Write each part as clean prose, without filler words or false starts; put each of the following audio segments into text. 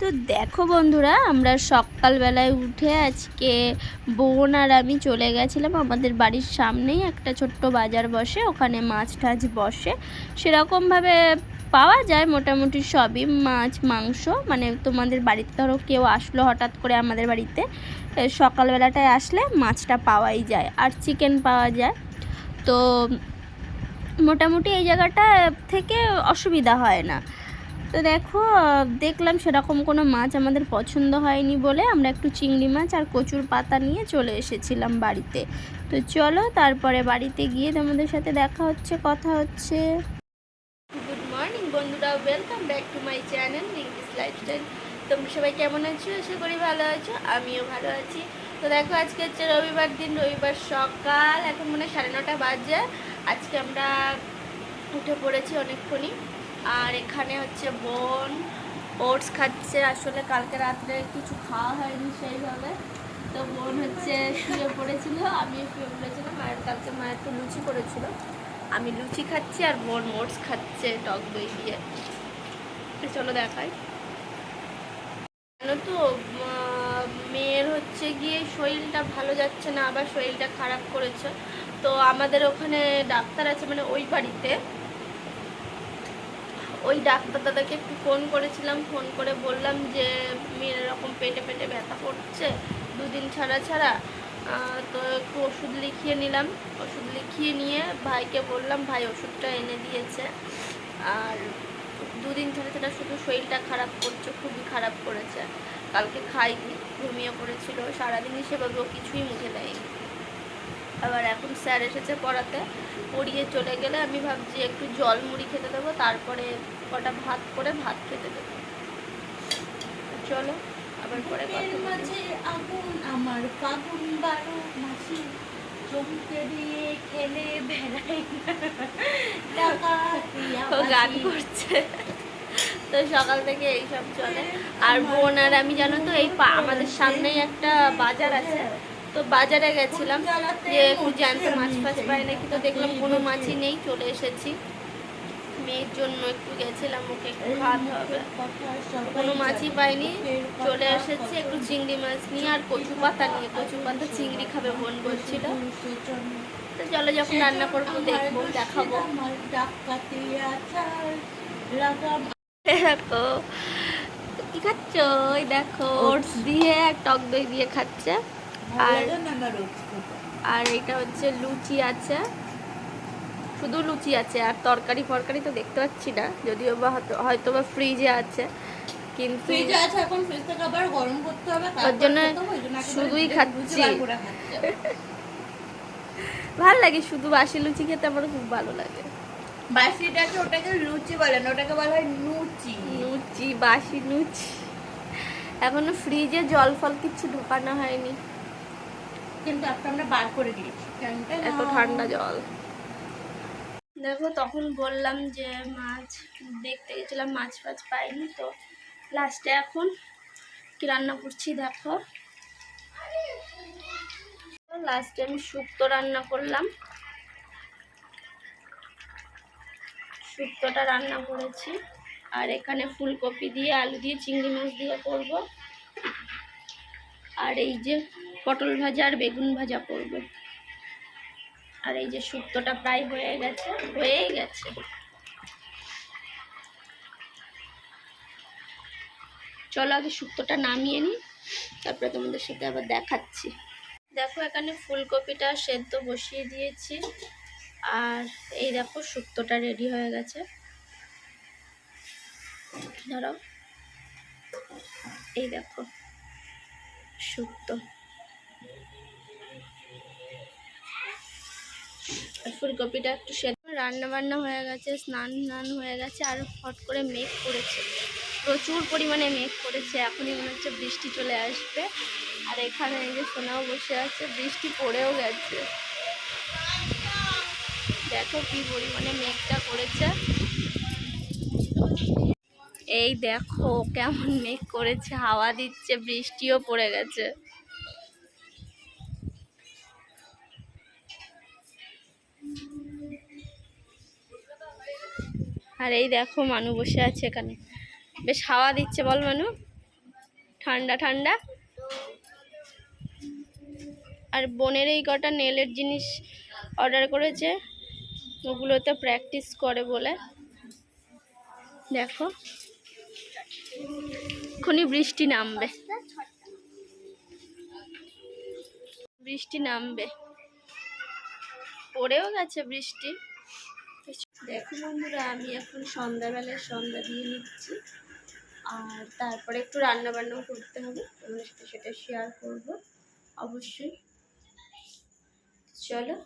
তো দেখো বন্ধুরা, আমরা সকালবেলায় উঠে আজকে বোন আর আমি চলে গেছিলাম। আমাদের বাড়ির সামনেই একটা ছোট্ট বাজার বসে, ওখানে মাছ টাছ বসে, সেরকমভাবে পাওয়া যায় মোটামুটি সবই, মাছ মাংস। মানে তোমাদের বাড়িতে ধরো কেউ আসলো হঠাৎ করে আমাদের বাড়িতে, সকালবেলাটায় আসলে মাছটা পাওয়াই যায়, আর চিকেন পাওয়া যায়। তো মোটামুটি এই জায়গাটা থেকে অসুবিধা হয় না। তো দেখো, দেখলাম সেরকম কোনো মাছ আমাদের পছন্দ হয়নি বলে আমরা একটু চিংড়ি মাছ আর কচুর পাতা নিয়ে চলে এসেছিলাম বাড়িতে। তো চলো তারপরে বাড়িতে গিয়ে তোমাদের সাথে দেখা হচ্ছে, কথা হচ্ছে। গুড মর্নিং বন্ধুরা, welcome back to my channel Rinki's lifestyle. তোমরা সবাই কেমন আছো? আশা করি ভালো আছো, আমিও ভালো আছি। তো দেখো, আজকে হচ্ছে রবিবার দিন, রবিবার সকাল, এখন মনে হয় 9:30 বাজে। আজকে আমরা উঠে পড়েছি অনেকক্ষণই। আর এখানে হচ্ছে বোন ওটস খাচ্ছে। আসলে কালকে রাত্রে কিছু খাওয়া হয়নি সেইভাবে, তো বোন হচ্ছে শুয়ে পড়েছিল, আমিও শুয়ে পড়েছিলাম। আর কালকে মায়ের তো লুচি করেছিল, আমি লুচি খাচ্ছি আর বোন ওটস খাচ্ছে টক দই দিয়ে। চলো দেখাই। জানো তো, মেয়ের হচ্ছে গিয়ে শরীরটা ভালো যাচ্ছে না, আবার শরীরটা খারাপ করেছে। তো আমাদের ওখানে ডাক্তার আছে, মানে ওই বাড়িতে, ওই ডাক্তার দাদাকে একটু ফোন করেছিলাম। ফোন করে বললাম যে মেয়ের এরকম পেটে পেটে ব্যথা করছে 2 দিন ছাড়া ছাড়া। তো একটু ওষুধ লিখিয়ে নিলাম। ওষুধ লিখিয়ে নিয়ে ভাইকে বললাম, ভাই ওষুধটা এনে দিয়েছে। আর 2 দিন ছাড়া ছাড়া শুধু শরীরটা খারাপ করছে, খুবই খারাপ করেছে। কালকে খাইনি, ঘুমিয়ে পড়েছিল সারাদিনই, সেভাবেও কিছুই মুখে দেয়নি। আবার এখন স্যার এসেছে পড়াতে, পড়িয়ে চলে গেলে আমি ভাবছি একটু জল মুড়ি খেতে দেবো, তারপরে কটা ভাত করে ভাত খেতে দেবো। চলো আবার পরে কথা বলছি। আগুন আমার ফাগুন 12 মাসি চমকে দিয়ে খেলে বেড়াই ও গান করছে। তো সকাল থেকে এইসব চলে। আর বোন আর আমি, জানো তো, এই আমাদের সামনেই একটা বাজার আছে, তো বাজারে গেছিলাম যে একটু জ্যান্ত মাছ ফাছ পাই নাকি। তো দেখলাম কোনো মাছই নেই, চলে এসেছি। মেয়ের জন্য একটু গেছিলাম, ওকে একটু খাওয়াতে হবে, কোনো মাছই পাইনি। চলে এসেছি একটু চিংড়ি মাছ নিয়ে আর কচু পাতা নিয়ে। কচু পাতা চিংড়ি খাবে বোন বলছিল। তো চলো, যখন রান্না করবো দেখবো, দেখাবো। দেখো কি খাচ্ছ, ওই দেখো ওটস দিয়ে আর টক দই দিয়ে খাচ্ছে। আর আর এটা হচ্ছে লুচি আছে, শুধু লুচি আছে, আর তরকারি ফরকারি তো দেখতে পাচ্ছি না, যদিও বা হয়তো বা ফ্রিজে আছে, কিন্তু ফ্রিজে আছে, এখন ফ্রিজ থেকে আবার গরম করতে হবে, ওর জন্য শুধুই খাচ্ছি। ভালো লাগে শুধু বাসি লুচি খেতে, আমার খুব ভালো লাগে। বাসিটাকে ওটাকে লুচি বলে না, ওটাকে বলা হয় নুচি। লুচি, বাসি লুচি। এখনো ফ্রিজে জল ফল কিছু ঢোকানো হয়নি, কিন্তু একটা আমরা বার করে দিয়েছি, এত ঠান্ডা জল। দেখো, তখন বললাম যে মাছ দেখতে গেছিলাম, মাছ ফাছ পাইনি, তো লাস্টে এখন কি রান্না করছি দেখো। লাস্টে আমি শুক্তো রান্না করলাম, শুক্তোটা রান্না করেছি। আর এখানে ফুলকপি দিয়ে, আলু দিয়ে, চিংড়ি মাছ দিয়ে করব। আর এই যে পটল ভাজা আর বেগুন ভাজা করব। আর এই যে শুক্তোটা প্রায় হয়েই গেছে। চলো আগে শুক্তোটা নামিয়ে নিই, তারপরে তোমাদের সাথে আবার দেখাচ্ছি। দেখো, এখানে ফুলকপিটা সেদ্ধ বসিয়ে দিয়েছি, আর এই দেখো শুক্তোটা রেডি হয়ে গেছে। ধরো, এই দেখো শুক্তো। ফুলকপিটা একটু সেদ্ধ, রান্না বান্না হয়ে গেছে, স্নান হয়ে গেছে। আর হট করে মেঘ করেছে, প্রচুর পরিমাণে মেঘ করেছে, এখনই মনে হচ্ছে বৃষ্টি চলে আসবে। আর এখানে এই যে সোনাও বসে আছে, বৃষ্টি পড়েও গেছে। দেখো কি পরিমাণে মেঘটা করেছে, এই দেখো কেমন মেঘ করেছে, হাওয়া দিচ্ছে, বৃষ্টিও পড়ে গেছে। আর এই দেখো মানু বসে আছে এখানে, বেশ হাওয়া দিচ্ছে, বল মানু। ঠান্ডা ঠান্ডা। আর বোনের এই কটা নেলের জিনিস অর্ডার করেছে, ওগুলোতে প্র্যাকটিস করে বলে। দেখো এখনই বৃষ্টি নামবে, বৃষ্টি নামবে, পড়েও গেছে বৃষ্টি। দেখো বন্ধুরা, আমি এখন সন্ধ্যাবেলায় সন্ধ্যা দিয়ে নিচ্ছি, আর তারপরে একটু রান্না বান্নাও করতে হবে, তোমাদের সাথে সেটা শেয়ার করব অবশ্যই। চলো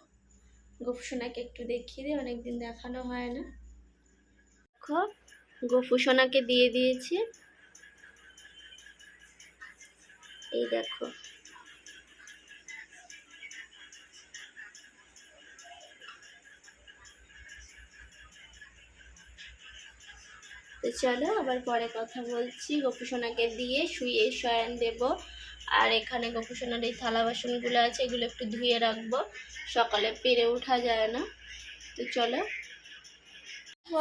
গোপুসোনাকে একটু দেখিয়ে দিই, অনেকদিন দেখানো হয় না। দেখো গোপুসোনাকে দিয়ে দিয়েছি, এই দেখো। তো চলো আবার পরে কথা বলছি। গোপুসোনাকে দিয়ে শুয়ে শয়ন দেব, আর এখানে গোপুসোনার এই থালা বাসনগুলো আছে, এগুলো একটু ধুয়ে রাখবো, সকালে পেরে ওঠা যায় না। তো চলো,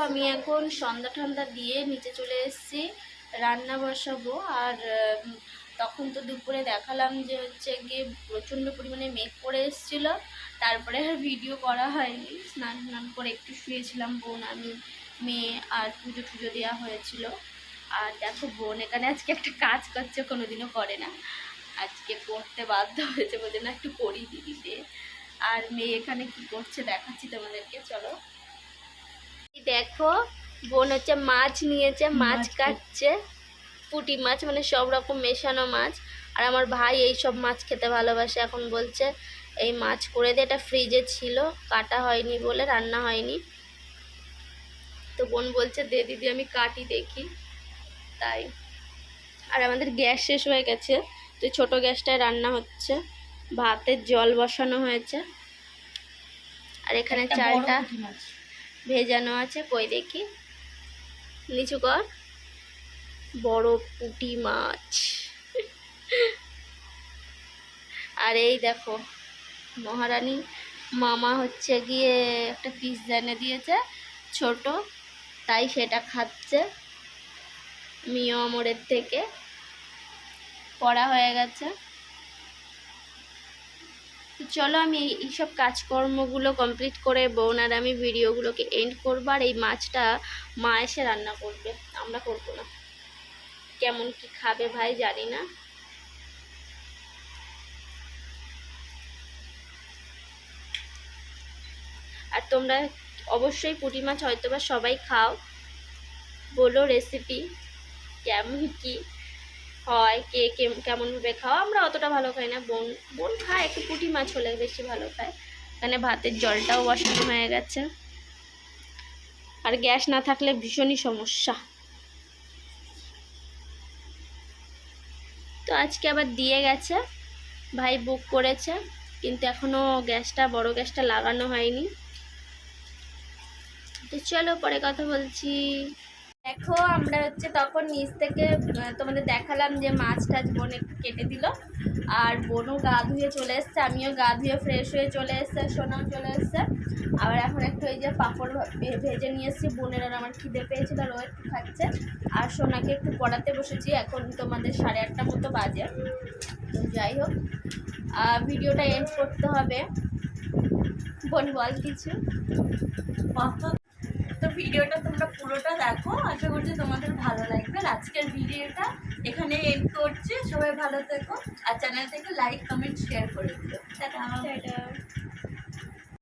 আমি এখন সন্ধ্যা ঠান্ডা দিয়ে নিচে চলে এসেছি, রান্না বসাবো। আর তখন তো দুপুরে দেখালাম যে হচ্ছে গিয়ে প্রচণ্ড পরিমাণে মেঘ করে এসেছিলো, তারপরে আর ভিডিও করা হয়নি। স্নান করে একটু শুয়েছিলাম, বোন আমি মেয়ে, আর পুজো টুজো দেওয়া হয়েছিল। আর দেখো বোন এখানে আজকে একটা কাজ করছে, কোনোদিনও করে না, আজকে করতে বাধ্য হয়েছে, বলছে না একটু করি দিদিতে। আর মেয়ে এখানে কি করছে দেখাচ্ছি তোমাদেরকে, চলো। দেখো বোন হচ্ছে মাছ নিয়েছে, মাছ কাটছে, পুঁটি মাছ, মানে সব রকম মেশানো মাছ। আর আমার ভাই এই সব মাছ খেতে ভালোবাসে, এখন বলছে এই মাছ করে দে, এটা ফ্রিজে ছিল, কাটা হয়নি বলে রান্না হয়নি। তো বোন বলছে দে দিদি আমি কাটি দেখি, তাই। আর আমাদের গ্যাস শেষ হয়ে গেছে, তো ছোট গ্যাসটায় রান্না হচ্ছে, ভাতের জল বসানো হয়েছে, আর এখানে চালটা ভেজানো আছে। কই দেখি, নিচু কর, বড় পুঁটি মাছ। আর এই দেখো মহারানী মামা হচ্ছে গিয়ে একটা পিৎজা এনে দিয়েছে ছোট, তাই সেটা খাচ্ছে। মিও আমরের থেকে পড়া হয়ে গেছে। তো চলো আমি এইসব কাজকর্মগুলো কমপ্লিট করে বোন আর আমি ভিডিওগুলোকে এন্ড করবো। আর এই মাছটা মা এসে রান্না করবে, আমরা করবো না। কেমন কি খাবে ভাই জানি না। আর তোমরা অবশ্যই পুঁটি মাছ হয়তোবা সবাই খাও, বলো রেসিপি কেমন কি হয়, কে কেমনভাবে খাও। আমরা অতটা ভালো খাই না, বোন খায়, একটু পুঁটি মাছ হলে বেশি ভালো খায়। এখানে ভাতের জলটাও বসানো হয়ে গেছে, আর গ্যাস না থাকলে ভীষণই সমস্যা। তো আজকে আবার দিয়ে গেছে, ভাই বুক করেছে, কিন্তু এখনও গ্যাসটা বড় গ্যাসটা লাগানো হয়নি। তো চলো পরে কথা বলছি। দেখো আমরা হচ্ছে তখন নিচ থেকে তোমাদের দেখালাম যে মাছ টাছ বোন একটু কেটে দিল, আর বোনও গা ধুয়ে চলে এসছে, আমিও গা ধুয়ে ফ্রেশ হয়ে চলে এসছে, সোনাও চলে এসছে। আবার এখন একটু এই যে পাঁপড় ভেজে নিয়ে এসেছি, বোনের আর আমার খিদে পেয়েছিল, আর ও একটু খাচ্ছে। আর সোনাকে একটু পড়াতে বসেছি, এখন তোমাদের 8:30 মতো বাজে। তো যাই হোক, ভিডিওটা এন্ড করতে হবে। বোন বল কিছু। তো ভিডিওটা তোমরা পুরোটা দেখো, আশা করছি তোমাদের ভালো লাগবে। আর আজকের ভিডিওটা এখানে এন্ড করছি, সবাই ভালো থেকো, আর চ্যানেলটাকে লাইক কমেন্ট শেয়ার করে দিও। টাটা।